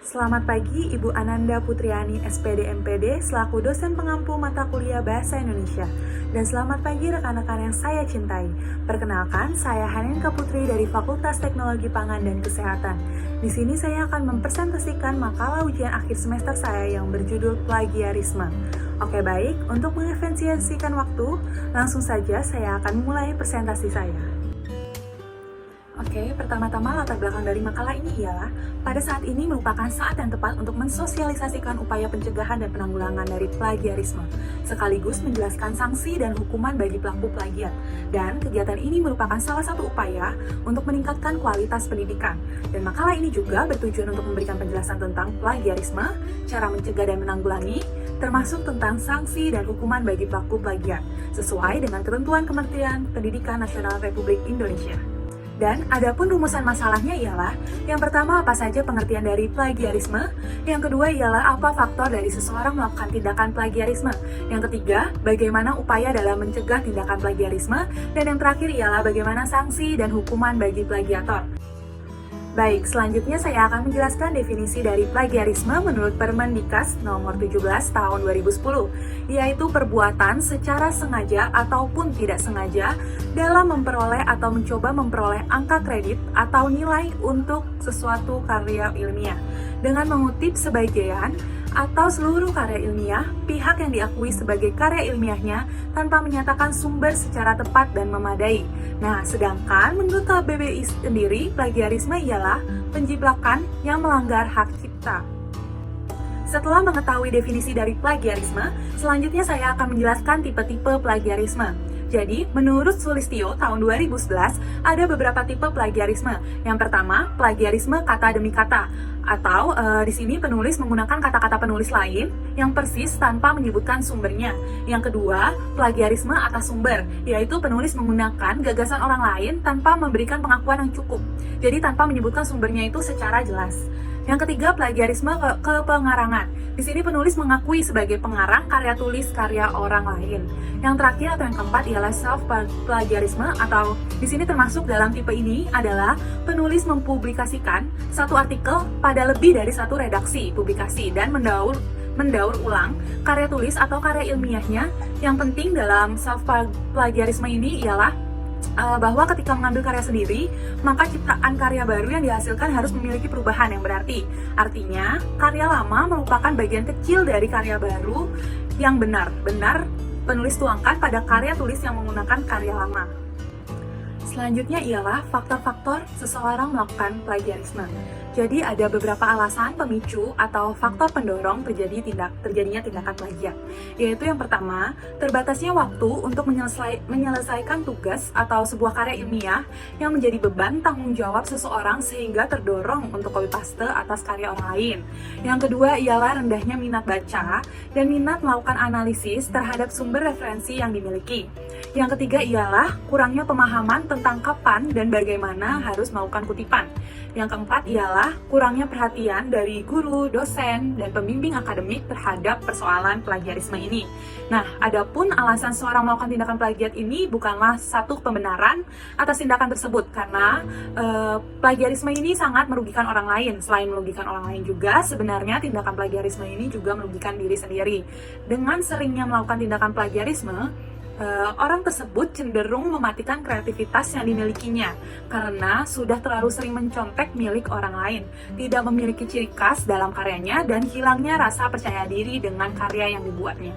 Selamat pagi Ibu Ananda Putriani SPD MPD selaku dosen pengampu mata kuliah Bahasa Indonesia. Dan selamat pagi rekan-rekan yang saya cintai. Perkenalkan, saya Haninka Putri dari Fakultas Teknologi Pangan dan Kesehatan. Di sini saya akan mempresentasikan makalah ujian akhir semester saya yang berjudul plagiarisme. Oke baik, untuk mengefisiensikan waktu, langsung saja saya akan mulai presentasi saya. Oke, pertama-tama latar belakang dari makalah ini ialah pada saat ini merupakan saat yang tepat untuk mensosialisasikan upaya pencegahan dan penanggulangan dari plagiarisme, sekaligus menjelaskan sanksi dan hukuman bagi pelaku plagiat. Dan kegiatan ini merupakan salah satu upaya untuk meningkatkan kualitas pendidikan. Dan makalah ini juga bertujuan untuk memberikan penjelasan tentang plagiarisme, cara mencegah dan menanggulangi, termasuk tentang sanksi dan hukuman bagi pelaku plagiat, sesuai dengan ketentuan Kementerian Pendidikan Nasional Republik Indonesia. Dan adapun rumusan masalahnya ialah, yang pertama apa saja pengertian dari plagiarisme, yang kedua ialah apa faktor dari seseorang melakukan tindakan plagiarisme, yang ketiga bagaimana upaya dalam mencegah tindakan plagiarisme, dan yang terakhir ialah bagaimana sanksi dan hukuman bagi plagiator. Baik, selanjutnya saya akan menjelaskan definisi dari plagiarisme menurut Permendiknas nomor 17 tahun 2010, yaitu perbuatan secara sengaja ataupun tidak sengaja dalam memperoleh atau mencoba memperoleh angka kredit atau nilai untuk sesuatu karya ilmiah dengan mengutip sebagian atau seluruh karya ilmiah pihak yang diakui sebagai karya ilmiahnya tanpa menyatakan sumber secara tepat dan memadai. Nah, sedangkan menurut KBBI sendiri, plagiarisme ialah penjiplakan yang melanggar hak cipta. Setelah mengetahui definisi dari plagiarisme, selanjutnya saya akan menjelaskan tipe-tipe plagiarisme. Jadi, menurut Sulistyo tahun 2011, ada beberapa tipe plagiarisme. Yang pertama, plagiarisme kata demi kata, atau di sini penulis menggunakan kata-kata penulis lain yang persis tanpa menyebutkan sumbernya. Yang kedua, plagiarisme atas sumber, yaitu penulis menggunakan gagasan orang lain tanpa memberikan pengakuan yang cukup. Jadi tanpa menyebutkan sumbernya itu secara jelas. Yang ketiga, plagiarisme kepengarangan. Di sini penulis mengakui sebagai pengarang karya tulis karya orang lain. Yang terakhir atau yang keempat ialah self plagiarisme, atau di sini termasuk dalam tipe ini adalah penulis mempublikasikan satu artikel pada lebih dari satu redaksi publikasi dan mendaur ulang karya tulis atau karya ilmiahnya. Yang penting dalam self plagiarisme ini ialah bahwa ketika mengambil karya sendiri, maka ciptaan karya baru yang dihasilkan harus memiliki perubahan yang berarti. Artinya, karya lama merupakan bagian kecil dari karya baru yang benar-benar penulis tuangkan pada karya tulis yang menggunakan karya lama. Selanjutnya ialah faktor-faktor seseorang melakukan plagiarisme. Jadi ada beberapa alasan pemicu atau faktor pendorong terjadinya tindakan plagiat. Yaitu yang pertama, terbatasnya waktu untuk menyelesaikan tugas atau sebuah karya ilmiah yang menjadi beban tanggung jawab seseorang sehingga terdorong untuk copy paste atas karya orang lain. Yang kedua ialah rendahnya minat baca dan minat melakukan analisis terhadap sumber referensi yang dimiliki. Yang ketiga ialah kurangnya pemahaman tentang kapan dan bagaimana harus melakukan kutipan. Yang keempat ialah kurangnya perhatian dari guru, dosen, dan pembimbing akademik terhadap persoalan plagiarisme ini. Nah, adapun alasan seorang melakukan tindakan plagiat ini bukanlah satu pembenaran atas tindakan tersebut, karena plagiarisme ini sangat merugikan orang lain. Selain merugikan orang lain juga, sebenarnya tindakan plagiarisme ini juga merugikan diri sendiri. Dengan seringnya melakukan tindakan plagiarisme, orang tersebut cenderung mematikan kreativitas yang dimilikinya karena sudah terlalu sering mencontek milik orang lain, tidak memiliki ciri khas dalam karyanya, dan hilangnya rasa percaya diri dengan karya yang dibuatnya.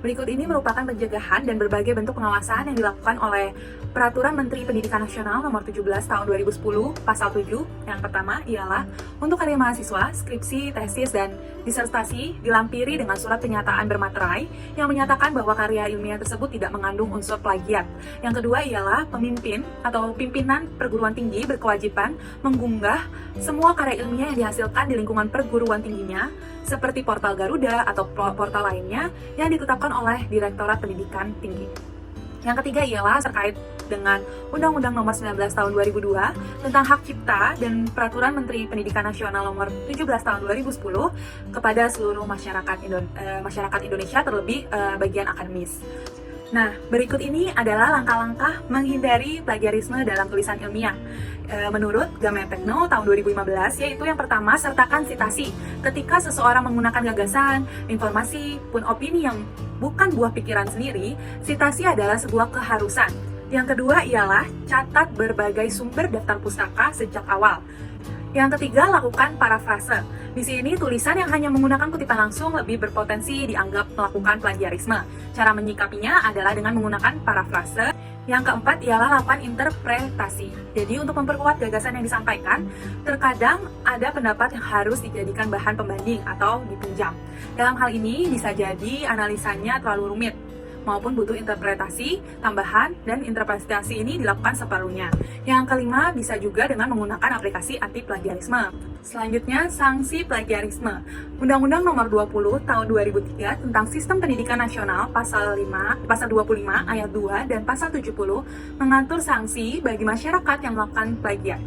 Berikut ini merupakan pencegahan dan berbagai bentuk pengawasan yang dilakukan oleh Peraturan Menteri Pendidikan Nasional Nomor 17 Tahun 2010 Pasal 7. Yang pertama ialah untuk karya mahasiswa, skripsi, tesis, dan disertasi dilampiri dengan surat pernyataan bermaterai yang menyatakan bahwa karya ilmiah tersebut tidak mengandung unsur plagiat. Yang kedua ialah pemimpin atau pimpinan perguruan tinggi berkewajiban mengunggah semua karya ilmiah yang dihasilkan di lingkungan perguruan tingginya, seperti portal Garuda atau portal lainnya yang ditetapkan oleh Direktorat Pendidikan Tinggi. Yang ketiga ialah terkait dengan Undang-Undang Nomor 19 Tahun 2002 tentang Hak Cipta dan Peraturan Menteri Pendidikan Nasional Nomor 17 Tahun 2010 kepada seluruh masyarakat Indonesia, terlebih bagian akademis. Nah, berikut ini adalah langkah-langkah menghindari plagiarisme dalam tulisan ilmiah. Menurut Gametekno tahun 2015, yaitu yang pertama, sertakan sitasi. Ketika seseorang menggunakan gagasan, informasi, pun opini yang bukan buah pikiran sendiri, sitasi adalah sebuah keharusan. Yang kedua ialah catat berbagai sumber daftar pustaka sejak awal. Yang ketiga, lakukan parafrase. Di sini, tulisan yang hanya menggunakan kutipan langsung lebih berpotensi dianggap melakukan plagiarisme. Cara menyikapinya adalah dengan menggunakan parafrase. Yang keempat ialah lakukan interpretasi. Jadi, untuk memperkuat gagasan yang disampaikan, terkadang ada pendapat yang harus dijadikan bahan pembanding atau dipinjam. Dalam hal ini, bisa jadi analisanya terlalu rumit, maupun butuh interpretasi tambahan, dan interpretasi ini dilakukan separuhnya. Yang kelima, bisa juga dengan menggunakan aplikasi anti plagiarisme. Selanjutnya, sanksi plagiarisme. Undang-Undang Nomor 20 Tahun 2003 tentang Sistem Pendidikan Nasional Pasal 25 ayat 2 dan Pasal 70 mengatur sanksi bagi masyarakat yang melakukan plagiat,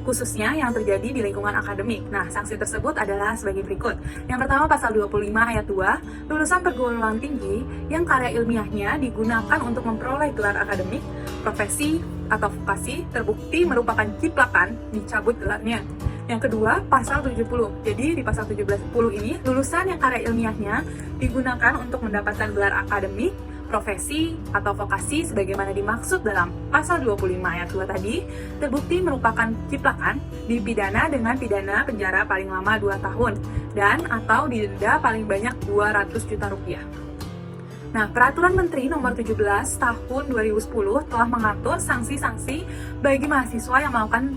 khususnya yang terjadi di lingkungan akademik. Nah, sanksi tersebut adalah sebagai berikut. Yang pertama, pasal 25 ayat 2, lulusan perguruan tinggi yang karya ilmiahnya digunakan untuk memperoleh gelar akademik, profesi, atau vokasi terbukti merupakan ciplakan, dicabut gelarnya. Yang kedua, pasal 70. Jadi, di pasal 17 ini, lulusan yang karya ilmiahnya digunakan untuk mendapatkan gelar akademik, profesi, atau vokasi sebagaimana dimaksud dalam pasal 25 ayat 2 tadi, terbukti merupakan ciplakan, dipidana dengan pidana penjara paling lama 2 tahun dan atau didenda paling banyak 200 juta rupiah. Nah, Peraturan Menteri Nomor 17 Tahun 2010 telah mengatur sanksi-sanksi bagi mahasiswa yang melakukan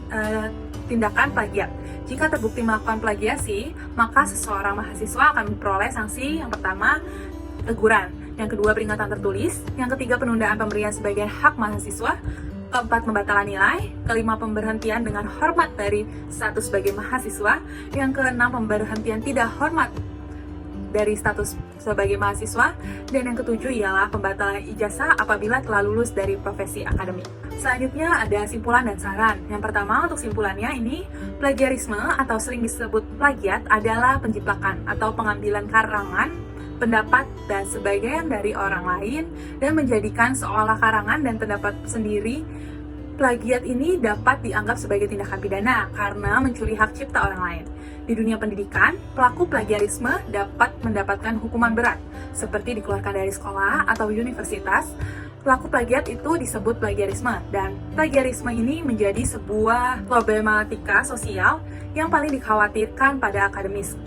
tindakan plagiat. Jika terbukti melakukan plagiasi, maka seseorang mahasiswa akan memperoleh sanksi yang pertama, teguran. Yang kedua, peringatan tertulis. Yang ketiga, penundaan pemberian sebagian hak mahasiswa. Keempat, pembatalan nilai. Kelima, pemberhentian dengan hormat dari status sebagai mahasiswa. Yang keenam, pemberhentian tidak hormat dari status sebagai mahasiswa. Dan yang ketujuh ialah pembatalan ijazah apabila telah lulus dari profesi akademik. Selanjutnya ada simpulan dan saran. Yang pertama, untuk simpulannya ini, plagiarisme atau sering disebut plagiat adalah penjiplakan atau pengambilan karangan, pendapat, dan sebagian dari orang lain dan menjadikan seolah karangan dan pendapat sendiri. Plagiat ini dapat dianggap sebagai tindakan pidana karena mencuri hak cipta orang lain. Di dunia pendidikan, pelaku plagiarisme dapat mendapatkan hukuman berat, seperti dikeluarkan dari sekolah atau universitas. Pelaku plagiat itu disebut plagiarisme, dan plagiarisme ini menjadi sebuah problematika sosial yang paling dikhawatirkan pada akademis.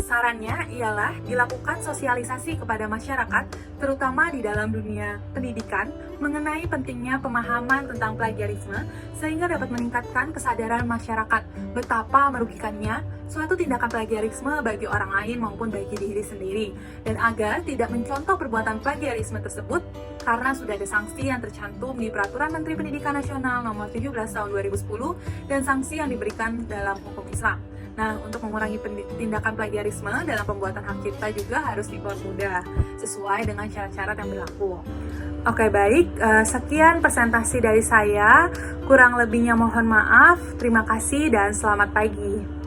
Sarannya ialah dilakukan sosialisasi kepada masyarakat, terutama di dalam dunia pendidikan, mengenai pentingnya pemahaman tentang plagiarisme, sehingga dapat meningkatkan kesadaran masyarakat betapa merugikannya suatu tindakan plagiarisme bagi orang lain maupun bagi diri sendiri, dan agar tidak mencontoh perbuatan plagiarisme tersebut karena sudah ada sanksi yang tercantum di Peraturan Menteri Pendidikan Nasional Nomor 17 Tahun 2010 dan sanksi yang diberikan dalam hukum Islam. Nah, untuk mengurangi tindakan plagiarisme dalam pembuatan hak cipta juga harus dipermudah sesuai dengan syarat-syarat yang berlaku. Oke, baik. Sekian presentasi dari saya. Kurang lebihnya mohon maaf. Terima kasih dan selamat pagi.